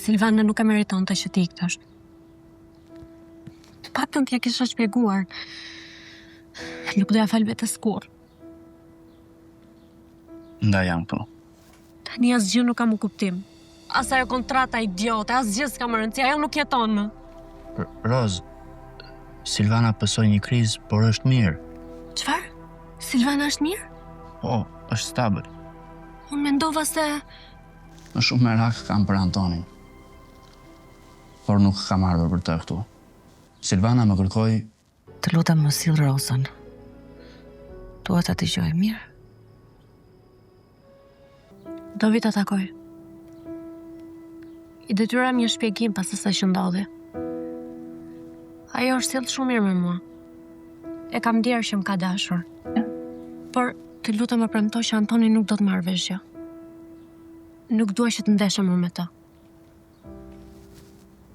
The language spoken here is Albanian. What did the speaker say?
Silvana nuk e meriton të që ti iktash. Të paktën t'ja kisha shpjeguar. Nuk doja fal vetes kur. Nda jam këtu. Tani asgjë nuk ka më kuptim. As ajo kontrata idiote, asgjë s'ka më rëndësi, ajo nuk jeton më. Roz, Silvana pësoj një krizë, por është mirë. Çfarë? Silvana është mirë? Po, është stabël. Unë mendova se... Më shumë merak kam për Antonin. Por nuk kam ardhur për të këtu. Silvana më kërkoi... Të lutem më sill Rozën. Duhet ta dëgjoj mirë. Do vi ta takoj. I detyram një shpjegim pas asaj që ndodhi. Ajo është sjellë shumë mirë me mua. E kam ndier që më ka dashur. Por të lutem më premto që Antoni nuk do të marrë vesh gjë. Nuk dua që të ndeshem më me të.